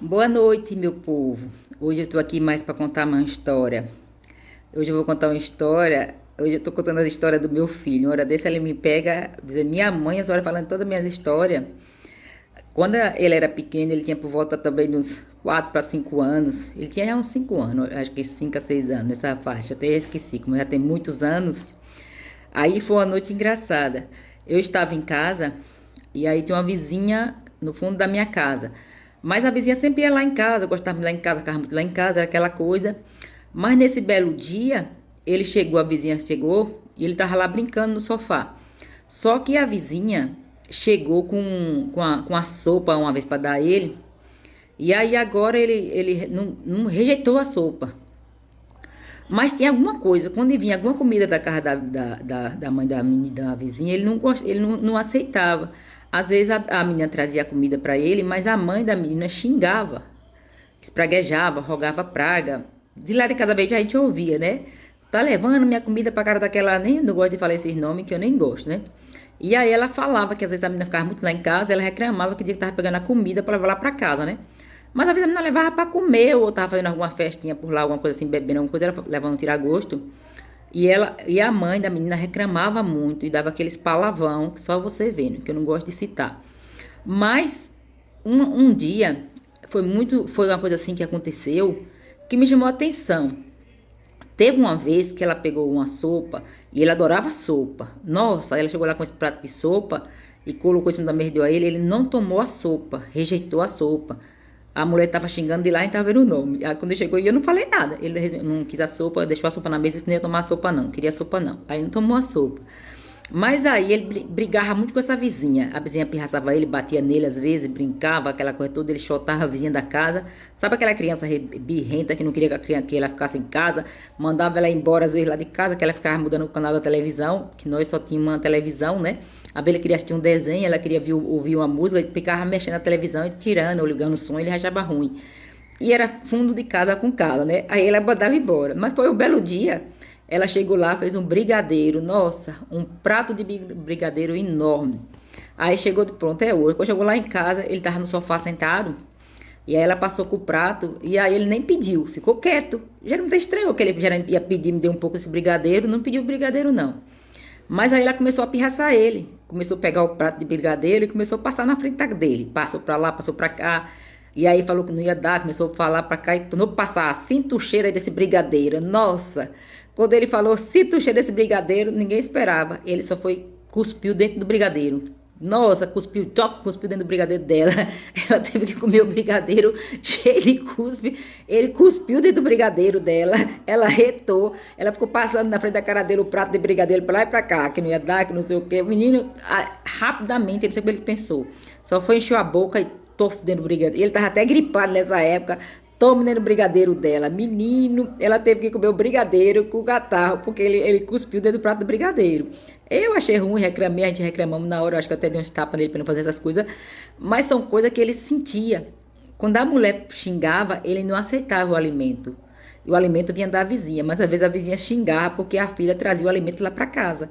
Boa noite, meu povo. Hoje eu estou aqui mais para contar uma história. Hoje eu vou contar uma história. Hoje eu estou contando a história do meu filho. Uma hora dessa ele me pega, diz: minha mãe, a senhora falando todas as minhas histórias. Quando ele era pequeno, ele tinha por volta também de uns 4 para 5 anos. Ele tinha já uns 5 anos, acho que 5 a 6 anos, nessa faixa. Até esqueci, como já tem muitos anos. Aí foi uma noite engraçada. Eu estava em casa e aí tinha uma vizinha no fundo da minha casa. Mas a vizinha sempre ia lá em casa, eu gostava de ir lá em casa, ficava muito lá em casa, era aquela coisa. Mas nesse belo dia, a vizinha chegou e ele estava lá brincando no sofá. Só que a vizinha chegou com a sopa uma vez para dar a ele. E aí agora ele não rejeitou a sopa. Mas tinha alguma coisa, quando vinha alguma comida da casa da mãe da vizinha, ele não aceitava. Às vezes a menina trazia comida para ele, mas a mãe da menina xingava, espraguejava, rogava praga. De lá de casa bem a gente ouvia, né? Tá levando minha comida pra cara daquela, nem não gosto de falar esses nomes que eu nem gosto, né? E aí ela falava que às vezes a menina ficava muito lá em casa, ela reclamava que dizia que tava pegando a comida para levar lá pra casa, né? Mas às vezes a menina levava pra comer, ou tava fazendo alguma festinha por lá, alguma coisa assim, bebendo alguma coisa, ela levava um tiragosto. E a mãe da menina reclamava muito e dava aqueles palavrão que só você vê, né? Que eu não gosto de citar. Mas um dia foi uma coisa assim que aconteceu que me chamou a atenção. Teve uma vez que ela pegou uma sopa e ele adorava sopa. Nossa, ela chegou lá com esse prato de sopa e colocou em cima da mesa e deu a ele. Ele não tomou a sopa, rejeitou a sopa. A mulher estava xingando de lá e estava vendo o nome. Aí quando ele chegou, eu não falei nada. Ele não quis a sopa, deixou a sopa na mesa e não ia tomar a sopa, não. Queria a sopa, não. Aí não tomou a sopa. Mas aí ele brigava muito com essa vizinha. A vizinha pirraçava ele, batia nele às vezes, brincava, aquela coisa toda. Ele chotava a vizinha da casa. Sabe aquela criança birrenta que não queria que ela ficasse em casa? Mandava ela embora às vezes lá de casa, que ela ficava mudando o canal da televisão, que nós só tínhamos uma televisão, né? A Bela queria assistir um desenho, ela queria ouvir uma música, ele ficava mexendo na televisão e tirando ou ligando o som, ele achava ruim. E era fundo de casa com casa, né? Aí ela mandava embora. Mas foi um belo dia. Ela chegou lá, fez um brigadeiro. Nossa, um prato de brigadeiro enorme. Aí chegou de pronto, é hoje. Quando chegou lá em casa, ele tava no sofá sentado. E aí ela passou com o prato. E aí ele nem pediu, ficou quieto. Já não estranhou que ele já ia pedir, me deu um pouco esse brigadeiro. Não pediu brigadeiro, não. Mas aí ela começou a pirraçar ele. Começou a pegar o prato de brigadeiro e começou a passar na frente dele. Passou pra lá, passou pra cá. E aí falou que não ia dar, começou a falar pra cá e tornou passar. Sinto o cheiro aí desse brigadeiro. Nossa! Quando ele falou, sinto o cheiro desse brigadeiro, ninguém esperava. Ele só foi, cuspiu dentro do brigadeiro. Nossa, cuspiu, cuspiu dentro do brigadeiro dela. Ela teve que comer o brigadeiro cheio de cuspe. Ele cuspiu dentro do brigadeiro dela. Ela retou. Ela ficou passando na frente da cara dele o prato de brigadeiro pra lá e pra cá, que não ia dar, que não sei o quê. O menino, rapidamente, ele sempre ele pensou. Só foi encher a boca e tofo dentro do brigadeiro. Ele tava até gripado nessa época. Tome dentro do brigadeiro dela. Menino, ela teve que comer o brigadeiro com o catarro, porque ele cuspiu dentro do prato do brigadeiro. Eu achei ruim, reclamei, a gente reclamamos na hora, eu acho que até dei uns tapas nele para não fazer essas coisas, mas são coisas que ele sentia. Quando a mulher xingava, ele não aceitava o alimento. E o alimento vinha da vizinha, mas às vezes a vizinha xingava porque a filha trazia o alimento lá para casa.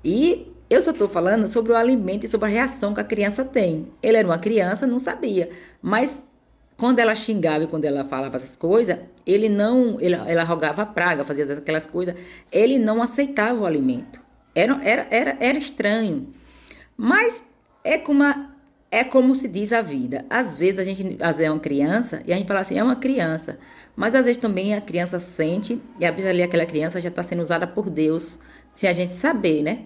E eu só estou falando sobre o alimento e sobre a reação que a criança tem. Ele era uma criança, não sabia, mas quando ela xingava e quando ela falava essas coisas, ela rogava praga, fazia aquelas coisas, ele não aceitava o alimento. Era estranho. Mas é como se diz a vida. Às vezes às vezes é uma criança e a gente fala assim, é uma criança. Mas às vezes também a criança sente e às vezes ali aquela criança já está sendo usada por Deus, se a gente saber, né?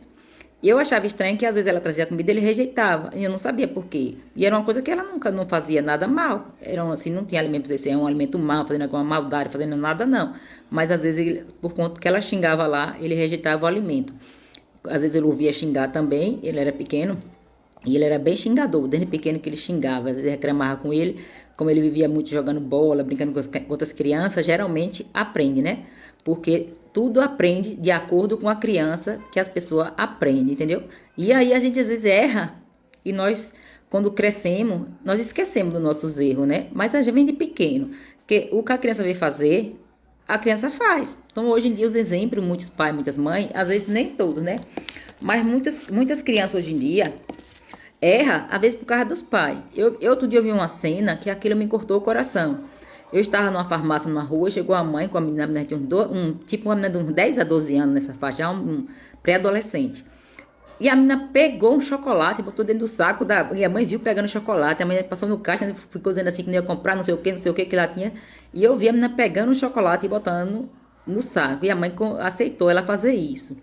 E eu achava estranho que às vezes ela trazia comida e ele rejeitava. E eu não sabia por quê. E era uma coisa que ela nunca não fazia nada mal. Era assim, não tinha alimento para dizer assim, é um alimento mal, fazendo alguma maldade, fazendo nada, não. Mas às vezes, por conta que ela xingava lá, ele rejeitava o alimento. Às vezes ele ouvia xingar também, ele era pequeno. E ele era bem xingador, desde pequeno que ele xingava, às vezes reclamava com ele, como ele vivia muito jogando bola, brincando com outras crianças, geralmente aprende, né? Porque tudo aprende de acordo com a criança que as pessoas aprendem, entendeu? E aí a gente às vezes erra e nós, quando crescemos, nós esquecemos dos nossos erros, né? Mas a gente vem de pequeno, porque o que a criança vem fazer, a criança faz. Então hoje em dia os exemplos, muitos pais, muitas mães, às vezes nem todos, né? Mas muitas crianças hoje em dia erra, às vezes por causa dos pais. Eu outro dia eu vi uma cena que aquilo me cortou o coração. Eu estava numa farmácia, numa rua, chegou a mãe com a menina, tinha tipo uma menina de uns 10 a 12 anos nessa faixa, já um pré-adolescente. E a menina pegou um chocolate e botou dentro do saco e a mãe viu pegando chocolate. A menina passou no caixa, ficou dizendo assim que não ia comprar, não sei o que ela tinha. E eu vi a menina pegando o chocolate e botando no saco. E a mãe aceitou ela fazer isso.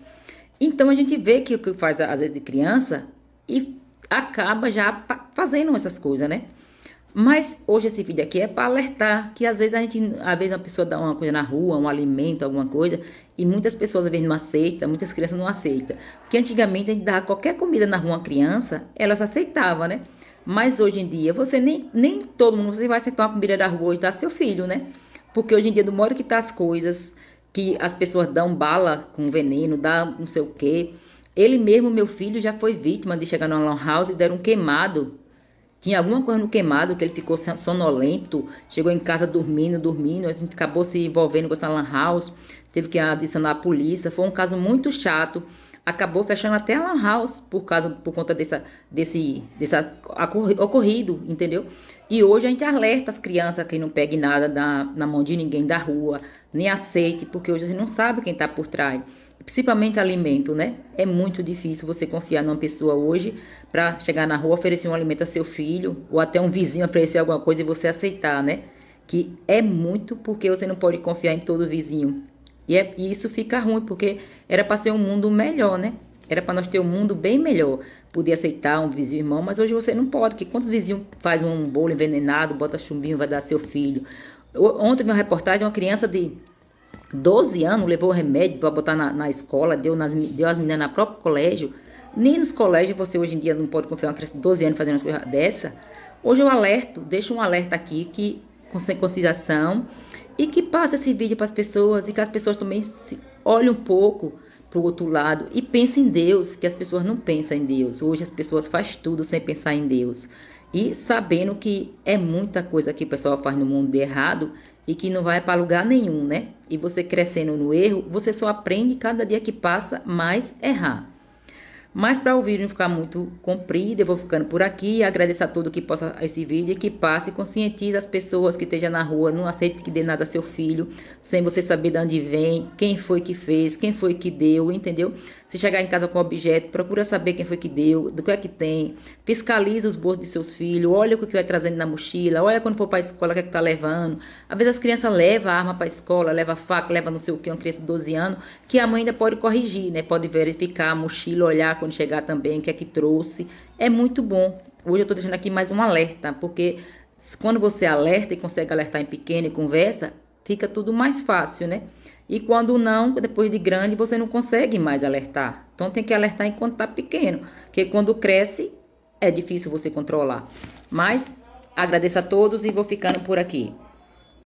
Então a gente vê que o que faz às vezes de criança e acaba já fazendo essas coisas, né? Mas hoje esse vídeo aqui é para alertar que às vezes uma pessoa dá uma coisa na rua, um alimento, alguma coisa, e muitas pessoas às vezes não aceitam, muitas crianças não aceitam. Porque antigamente a gente dava qualquer comida na rua a uma criança, elas aceitavam, né? Mas hoje em dia, você nem todo mundo você vai aceitar uma comida da rua e dar seu filho, né? Porque hoje em dia, do modo que tá as coisas, que as pessoas dão bala com veneno, dá não sei o quê. Ele mesmo, meu filho, já foi vítima de chegar numa lan house e deram um queimado. Tinha alguma coisa no queimado que ele ficou sonolento, chegou em casa dormindo, a gente acabou se envolvendo com essa lan house, teve que adicionar a polícia, foi um caso muito chato, acabou fechando até a lan house por conta desse ocorrido, entendeu? E hoje a gente alerta as crianças que não peguem nada na mão de ninguém da rua, nem aceite, porque hoje a gente não sabe quem está por trás. Principalmente alimento, né? É muito difícil você confiar numa pessoa hoje para chegar na rua, oferecer um alimento a seu filho, ou até um vizinho oferecer alguma coisa e você aceitar, né? Que é muito porque você não pode confiar em todo vizinho. E isso fica ruim, porque era para ser um mundo melhor, né? Era para nós ter um mundo bem melhor. Podia aceitar um vizinho irmão, mas hoje você não pode. Que quantos vizinhos faz um bolo envenenado, bota chumbinho, vai dar seu filho? Ontem vi uma reportagem, uma criança de 12 anos levou remédio para botar na escola, deu as meninas no próprio colégio. Nem nos colégios você hoje em dia não pode confiar uma criança de 12 anos fazendo uma coisa dessa. Hoje eu alerto, deixo um alerta aqui que com conscientização e que passe esse vídeo para as pessoas e que as pessoas também olhem um pouco para o outro lado e pensem em Deus, que as pessoas não pensam em Deus. Hoje as pessoas fazem tudo sem pensar em Deus. E sabendo que é muita coisa que o pessoal faz no mundo de errado e que não vai para lugar nenhum, né? E você crescendo no erro, você só aprende cada dia que passa mais errar. Mas para o vídeo não ficar muito comprido, eu vou ficando por aqui. Agradeço a todo que possa esse vídeo e que passe e conscientize as pessoas que estejam na rua. Não aceite que dê nada a seu filho, sem você saber de onde vem, quem foi que fez, quem foi que deu, entendeu? Se chegar em casa com objeto, procura saber quem foi que deu, do que é que tem. Fiscalize os bolsos de seus filhos, olha o que vai trazendo na mochila, olha quando for para a escola o que é que tá levando. Às vezes as crianças levam a arma para a escola, levam faca, levam não sei o que, uma criança de 12 anos, que a mãe ainda pode corrigir, né? Pode verificar a mochila, olhar quando chegar também, o que é que trouxe. É muito bom. Hoje eu estou deixando aqui mais um alerta, porque quando você alerta e consegue alertar em pequeno e conversa, fica tudo mais fácil, né? E quando não, depois de grande, você não consegue mais alertar. Então tem que alertar enquanto está pequeno, porque quando cresce, é difícil você controlar. Mas agradeço a todos e vou ficando por aqui.